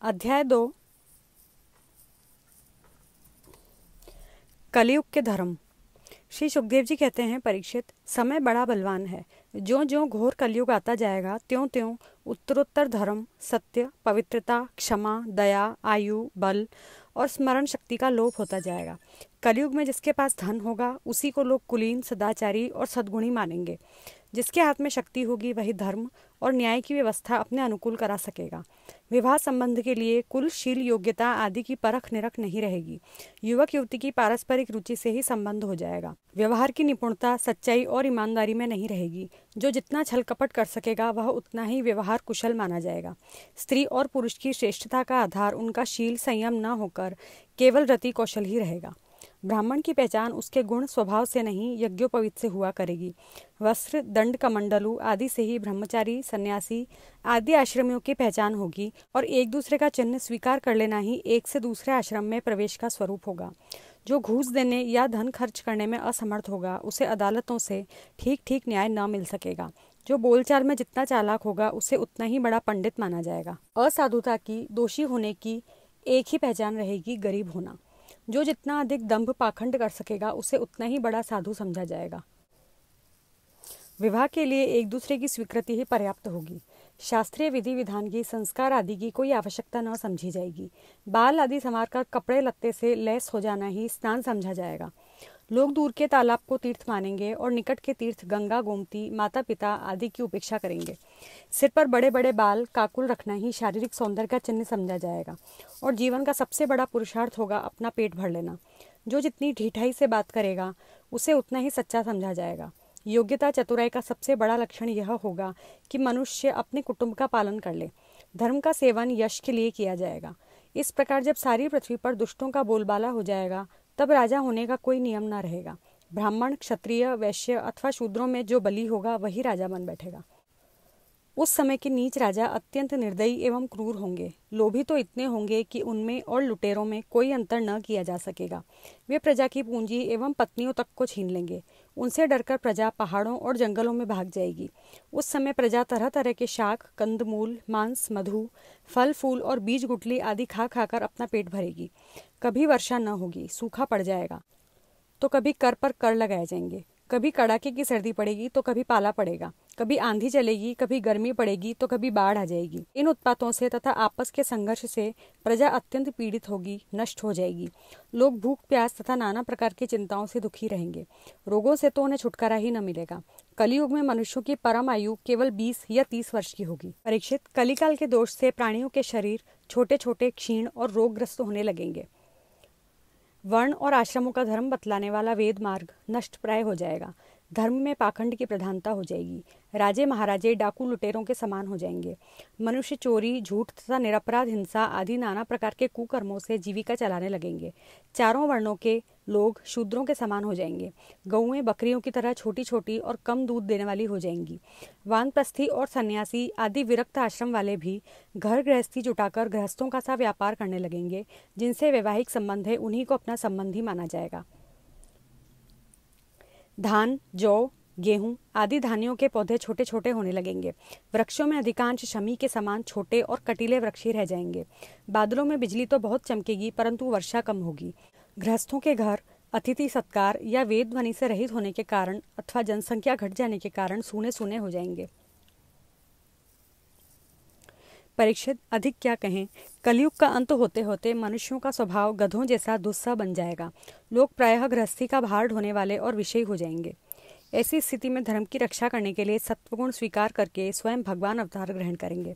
अध्याय 2 कलयुग के धर्म। श्री सुखदेव जी कहते हैं, परीक्षित, समय बड़ा बलवान है। ज्यों ज्यों घोर कलयुग आता जाएगा त्यों त्यों उत्तरोत्तर धर्म, सत्य, पवित्रता, क्षमा, दया, आयु, बल और स्मरण शक्ति का लोप होता जाएगा। कलयुग में जिसके पास धन होगा उसी को लोग कुलीन, सदाचारी और सद्गुणी मानेंगे। जिसके हाथ में शक्ति होगी वही धर्म और न्याय की व्यवस्था अपने अनुकूल करा सकेगा। विवाह संबंध के लिए कुल, शील, योग्यता आदि की परख निरख नहीं रहेगी। युवक युवती की पारस्परिक रुचि से ही संबंध हो जाएगा। व्यवहार की निपुणता, सच्चाई और ईमानदारी में नहीं रहेगी। जो जितना छल कपट कर सकेगा वह उतना ही व्यवहार कुशल माना जाएगा। स्त्री और पुरुष की श्रेष्ठता का आधार उनका शील, संयम न होकर केवल रति कौशल ही रहेगा। ब्राह्मण की पहचान उसके गुण, स्वभाव से नहीं, यज्ञोपवीत से हुआ करेगी। वस्त्र, दंड, कमंडलू आदि से ही ब्रह्मचारी, सन्यासी आदि आश्रमियों की पहचान होगी और एक दूसरे का चिन्ह स्वीकार कर लेना ही एक से दूसरे आश्रम में प्रवेश का स्वरूप होगा। जो घूस देने या धन खर्च करने में असमर्थ होगा उसे अदालतों से ठीक ठीक न्याय न मिल सकेगा। जो बोलचाल में जितना चालाक होगा उसे उतना ही बड़ा पंडित माना जाएगा। असाधुता की, दोषी होने की एक ही पहचान रहेगी, गरीब होना। जो जितना अधिक दंभ पाखंड कर सकेगा उसे उतना ही बड़ा साधु समझा जाएगा। विवाह के लिए एक दूसरे की स्वीकृति ही पर्याप्त होगी। शास्त्रीय विधि विधान की, संस्कार आदि की कोई आवश्यकता न समझी जाएगी। बाल आदि संवारकर कपड़े लत्ते से लैस हो जाना ही स्नान समझा जाएगा। लोग दूर के तालाब को तीर्थ मानेंगे और निकट के तीर्थ गंगा, गोमती, माता पिता आदि की उपेक्षा करेंगे। सिर पर बड़े बड़े बाल, काकुल रखना ही शारीरिक सौंदर्य का चिन्ह समझा जाएगा और जीवन का सबसे बड़ा पुरुषार्थ होगा अपना पेट भर लेना। जो जितनी ढिठाई से बात करेगा उसे उतना ही सच्चा समझा जाएगा। योग्यता, चतुराई का सबसे बड़ा लक्षण यह होगा कि मनुष्य अपने कुटुंब का पालन कर ले। धर्म का सेवन यश के लिए किया जाएगा। इस प्रकार जब सारी पृथ्वी पर दुष्टों का बोलबाला हो जाएगा तब राजा होने का कोई नियम न रहेगा। ब्राह्मण, क्षत्रिय, वैश्य अथवा शूद्रों में जो बली होगा वही राजा बन बैठेगा। उस समय के नीच राजा अत्यंत निर्दयी एवं क्रूर होंगे। लोभी तो इतने होंगे कि उनमें और लुटेरों में कोई अंतर न किया जा सकेगा। वे प्रजा की पूंजी एवं पत्नियों तक को छीन लेंगे। उनसे डरकर प्रजा पहाड़ों और जंगलों में भाग जाएगी। उस समय प्रजा तरह तरह के शाक, कंदमूल, मांस, मधु, फल फूल और बीज गुठली आदि खा खाकर अपना पेट भरेगी। कभी वर्षा न होगी, सूखा पड़ जाएगा तो कभी कर पर कर लगाए जाएंगे। कभी कड़ाके की सर्दी पड़ेगी तो कभी पाला पड़ेगा। कभी आंधी चलेगी, कभी गर्मी पड़ेगी तो कभी बाढ़ आ जाएगी। इन उत्पातों से तथा आपस के संघर्ष से प्रजा अत्यंत पीड़ित होगी, नष्ट हो जाएगी। लोग भूख, प्यास तथा नाना प्रकार की चिंताओं से दुखी रहेंगे। रोगों से तो उन्हें छुटकारा ही न मिलेगा। कलियुग में मनुष्यों की परम आयु केवल 20 या 30 वर्ष की होगी। परीक्षित, कलिकाल के दोष से प्राणियों के शरीर छोटे छोटे, क्षीण और रोगग्रस्त होने लगेंगे। वर्ण और आश्रमों का धर्म बतलाने वाला वेद मार्ग नष्ट प्राय हो जाएगा। धर्म में पाखंड की प्रधानता हो जाएगी। राजे महाराजे डाकू लुटेरों के समान हो जाएंगे। मनुष्य चोरी, झूठ तथा निरपराध हिंसा आदि नाना प्रकार के कुकर्मों से जीविका चलाने लगेंगे। चारों वर्णों के लोग शूद्रों के समान हो जाएंगे। गौएं बकरियों की तरह छोटी छोटी और कम दूध देने वाली हो जाएंगी। वानप्रस्थी और सन्यासी आदि विरक्त आश्रम वाले भी घर गृहस्थी जुटाकर गृहस्थों का सा व्यापार करने लगेंगे। जिनसे वैवाहिक संबंध है उन्हीं को अपना संबंधी माना जाएगा। धान, जौ, गेहूं आदि धान्यों के पौधे छोटे छोटे होने लगेंगे। वृक्षों में अधिकांश शमी के समान छोटे और कटीले वृक्ष ही रह जाएंगे। बादलों में बिजली तो बहुत चमकेगी परंतु वर्षा कम होगी। गृहस्थों के घर अतिथि सत्कार या वेद ध्वनि से रहित होने के कारण अथवा जनसंख्या घट जाने के कारण सूने सूने हो जाएंगे। परीक्षित, अधिक क्या कहें, कलयुग का अंत होते होते मनुष्यों का स्वभाव गधों जैसा दुस्सह बन जाएगा। लोग प्रायः गृहस्थी का भार ढोने वाले और विषयी हो जाएंगे। ऐसी स्थिति में धर्म की रक्षा करने के लिए सत्वगुण स्वीकार करके स्वयं भगवान अवतार ग्रहण करेंगे।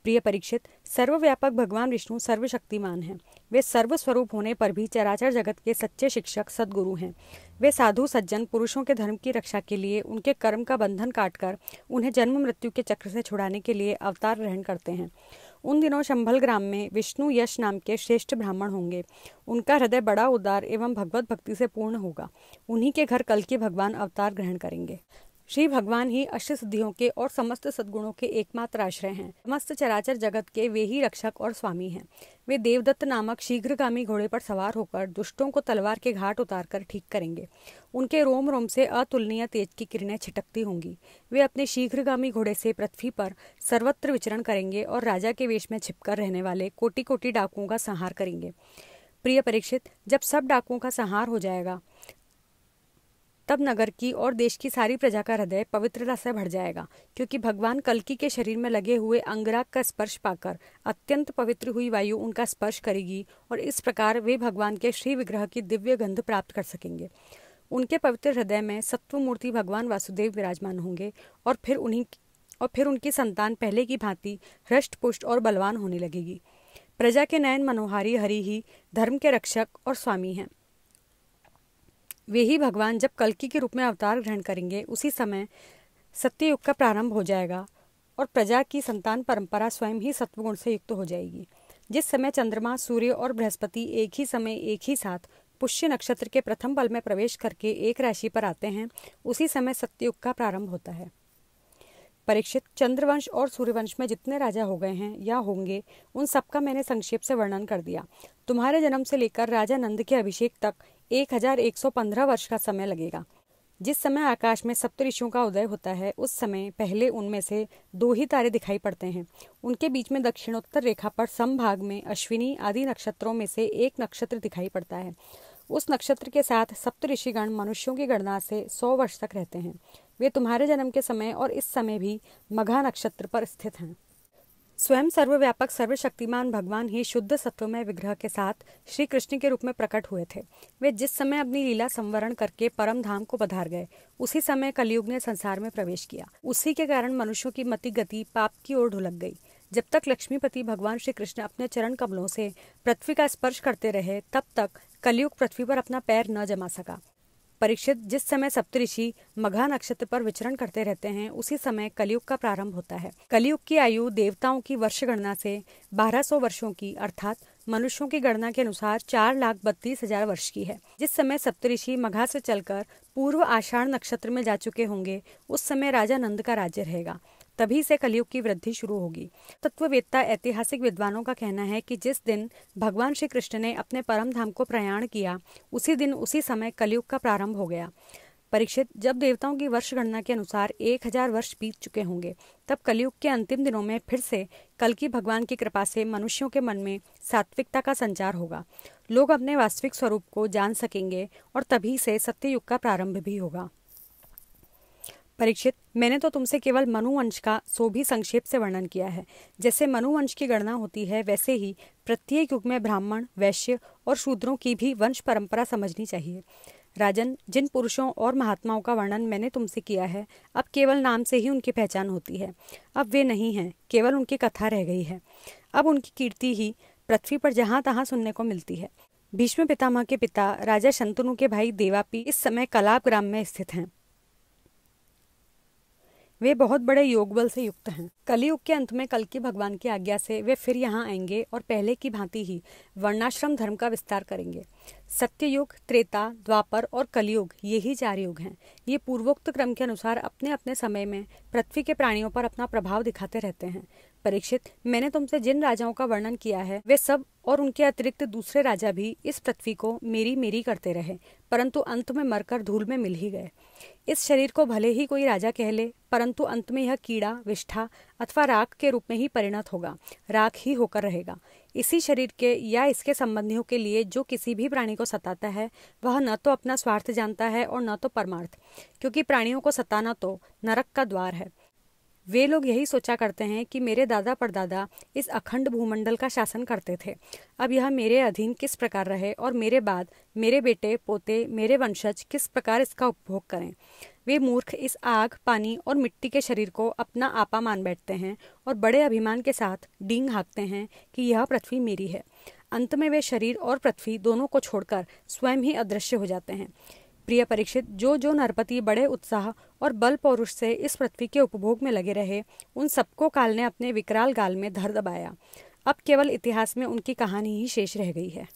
प्रिय परीक्षित, सर्वव्यापक भगवान विष्णु सर्वशक्तिमान हैं। वे सर्वस्वरूप होने पर भी चराचर जगत के सच्चे शिक्षक सद्गुरु हैं। वे साधु सज्जन पुरुषों के धर्म की रक्षा के लिए उनके कर्म का बंधन काटकर उन्हें जन्म मृत्यु के चक्र से छुड़ाने के लिए अवतार ग्रहण करते हैं। उन दिनों शंभल ग्राम में विष्णु यश नाम के श्रेष्ठ ब्राह्मण होंगे। उनका हृदय बड़ा उदार एवं भगवत भक्ति से पूर्ण होगा। उन्हीं के घर कल के भगवान अवतार ग्रहण करेंगे। श्री भगवान ही अष्ट सिद्धियों के और समस्त सद्गुणों के एकमात्र आश्रय हैं। समस्त चराचर जगत के वे ही रक्षक और स्वामी हैं। वे देवदत्त नामक शीघ्रगामी घोड़े पर सवार होकर दुष्टों को तलवार के घाट उतारकर ठीक करेंगे। उनके रोम रोम से अतुलनीय तेज की किरणें छिटकती होंगी। वे अपने शीघ्रगामी घोड़े से पृथ्वी पर सर्वत्र विचरण करेंगे और राजा के वेश में छिपकर रहने वाले कोटि कोटि डाकुओं का संहार करेंगे। प्रिय परीक्षित, जब सब डाकुओं का संहार हो जाएगा तब नगर की और देश की सारी प्रजा का हृदय पवित्रता से भर जाएगा, क्योंकि भगवान कल्कि के शरीर में लगे हुए अंगराग का स्पर्श पाकर अत्यंत पवित्र हुई वायु उनका स्पर्श करेगी और इस प्रकार वे भगवान के श्री विग्रह की दिव्य गंध प्राप्त कर सकेंगे। उनके पवित्र हृदय में सत्व मूर्ति भगवान वासुदेव विराजमान होंगे और फिर उनकी संतान पहले की भांति हृष्ट पुष्ट और बलवान होने लगेगी। प्रजा के नयन मनोहारी हरि ही धर्म के रक्षक और स्वामी हैं। वे ही भगवान जब कल्कि के रूप में अवतार ग्रहण करेंगे, उसी समय सत्ययुग का प्रारंभ हो जाएगा और प्रजा की संतान परंपरा स्वयं ही सत्वगुण से युक्त हो जाएगी। जिस समय चंद्रमा, सूर्य और बृहस्पति एक ही समय एक ही साथ पुष्य नक्षत्र के प्रथम बल में प्रवेश करके एक राशि पर आते हैं, उसी समय सत्ययुग का प्रारंभ होता है। परीक्षित, चंद्रवंश और सूर्यवंश में जितने राजा हो गए हैं या होंगे, उन सबका मैंने संक्षेप से वर्णन कर दिया। तुम्हारे जन्म से लेकर राजा नंद के अभिषेक तक 1115 वर्ष का समय लगेगा। जिस समय आकाश में सप्त ऋषियों का उदय होता है, उस समय पहले उनमें से 2 ही तारे दिखाई पड़ते हैं। उनके बीच में दक्षिणोत्तर रेखा पर समभाग में अश्विनी आदि नक्षत्रों में से एक नक्षत्र दिखाई पड़ता है। उस नक्षत्र के साथ सप्त ऋषिगण मनुष्यों की गणना से 100 वर्ष तक रहते हैं। वे तुम्हारे जन्म के समय और इस समय भी मघा नक्षत्र पर स्थित हैं। स्वयं सर्वव्यापक सर्वशक्तिमान भगवान ही शुद्ध सत्वमय विग्रह के साथ श्री कृष्ण के रूप में प्रकट हुए थे। वे जिस समय अपनी लीला संवरण करके परम धाम को पधार गए, उसी समय कलयुग ने संसार में प्रवेश किया। उसी के कारण मनुष्यों की मति गति पाप की ओर ढुलक गई। जब तक लक्ष्मीपति भगवान श्री कृष्ण अपने चरण कमलों से पृथ्वी का स्पर्श करते रहे, तब तक कलयुग पृथ्वी पर अपना पैर न जमा सका। परीक्षित, जिस समय सप्तऋषि मघा नक्षत्र पर विचरण करते रहते हैं, उसी समय कलयुग का प्रारंभ होता है। कलयुग की आयु देवताओं की वर्ष गणना से 1200 वर्षों की अर्थात मनुष्यों की गणना के अनुसार 4,32,000 वर्ष की है। जिस समय सप्तऋषि मघा से चलकर पूर्व आषाढ़ नक्षत्र में जा चुके होंगे, उस समय राजा नंद का राज्य रहेगा। तभी से कलयुग की वृद्धि शुरू होगी। तत्ववेत्ता ऐतिहासिक विद्वानों का कहना है कि जिस दिन भगवान श्री कृष्ण ने अपने परम धाम को प्रयाण किया, उसी दिन उसी समय कलयुग का प्रारंभ हो गया। परीक्षित, जब देवताओं की वर्ष गणना के अनुसार 1000 वर्ष बीत चुके होंगे, तब कलयुग के अंतिम दिनों में फिर से कल्कि भगवान की कृपा से मनुष्यों के मन में सात्विकता का संचार होगा। लोग अपने वास्तविक स्वरूप को जान सकेंगे और तभी से सत्ययुग का प्रारंभ भी होगा। परीक्षित, मैंने तो तुमसे केवल मनुवंश का सो भी संक्षेप से वर्णन किया है। जैसे मनुवंश की गणना होती है, वैसे ही प्रत्येक युग में ब्राह्मण, वैश्य और शूद्रों की भी वंश परंपरा समझनी चाहिए। राजन, जिन पुरुषों और महात्माओं का वर्णन मैंने तुमसे किया है, अब केवल नाम से ही उनकी पहचान होती है। अब वे नहीं हैं, केवल उनकी कथा रह गई है। अब उनकी कीर्ति ही पृथ्वी पर जहाँ तहाँ सुनने को मिलती है। भीष्म पितामह के पिता राजा शंतनु के भाई देवापी इस समय कलाप ग्राम में स्थित हैं। वे बहुत बड़े योग बल से युक्त हैं। कलयुग के अंत में कल्कि भगवान की आज्ञा से वे फिर यहाँ आएंगे और पहले की भांति ही वर्णाश्रम धर्म का विस्तार करेंगे। सत्ययुग, त्रेता, द्वापर और कलयुग, ये ही 4 युग हैं। ये पूर्वोक्त क्रम के अनुसार अपने अपने समय में पृथ्वी के प्राणियों पर अपना प्रभाव दिखाते रहते हैं। परीक्षित, मैंने तुमसे जिन राजाओं का वर्णन किया है, वे सब और उनके अतिरिक्त दूसरे राजा भी इस पृथ्वी को मेरी मेरी करते रहे, परंतु अंत में मरकर धूल में मिल ही गए। इस शरीर को भले ही कोई राजा कह ले, परंतु अंत में यह कीड़ा, विष्ठा अथवा राख के रूप में ही परिणत होगा, राख ही होकर रहेगा। इसी शरीर के या इसके संबंधियों के लिए जो किसी भी प्राणी को सताता है, वह न तो अपना स्वार्थ जानता है और न तो परमार्थ, क्योंकि प्राणियों को सताना तो नरक का द्वार है। वे लोग यही सोचा करते हैं कि मेरे दादा परदादा इस अखंड भूमंडल का शासन करते थे, अब यह मेरे अधीन किस प्रकार रहे और मेरे बाद मेरे बेटे पोते, मेरे वंशज किस प्रकार इसका उपभोग करें। वे मूर्ख इस आग, पानी और मिट्टी के शरीर को अपना आपा मान बैठते हैं और बड़े अभिमान के साथ डींग हाँकते हैं कि यह पृथ्वी मेरी है। अंत में वे शरीर और पृथ्वी दोनों को छोड़कर स्वयं ही अदृश्य हो जाते हैं। प्रिय परीक्षित, जो नरपति बड़े उत्साह और बल पौरुष से इस पृथ्वी के उपभोग में लगे रहे, उन सबको काल ने अपने विकराल गाल में धर दबाया। अब केवल इतिहास में उनकी कहानी ही शेष रह गई है।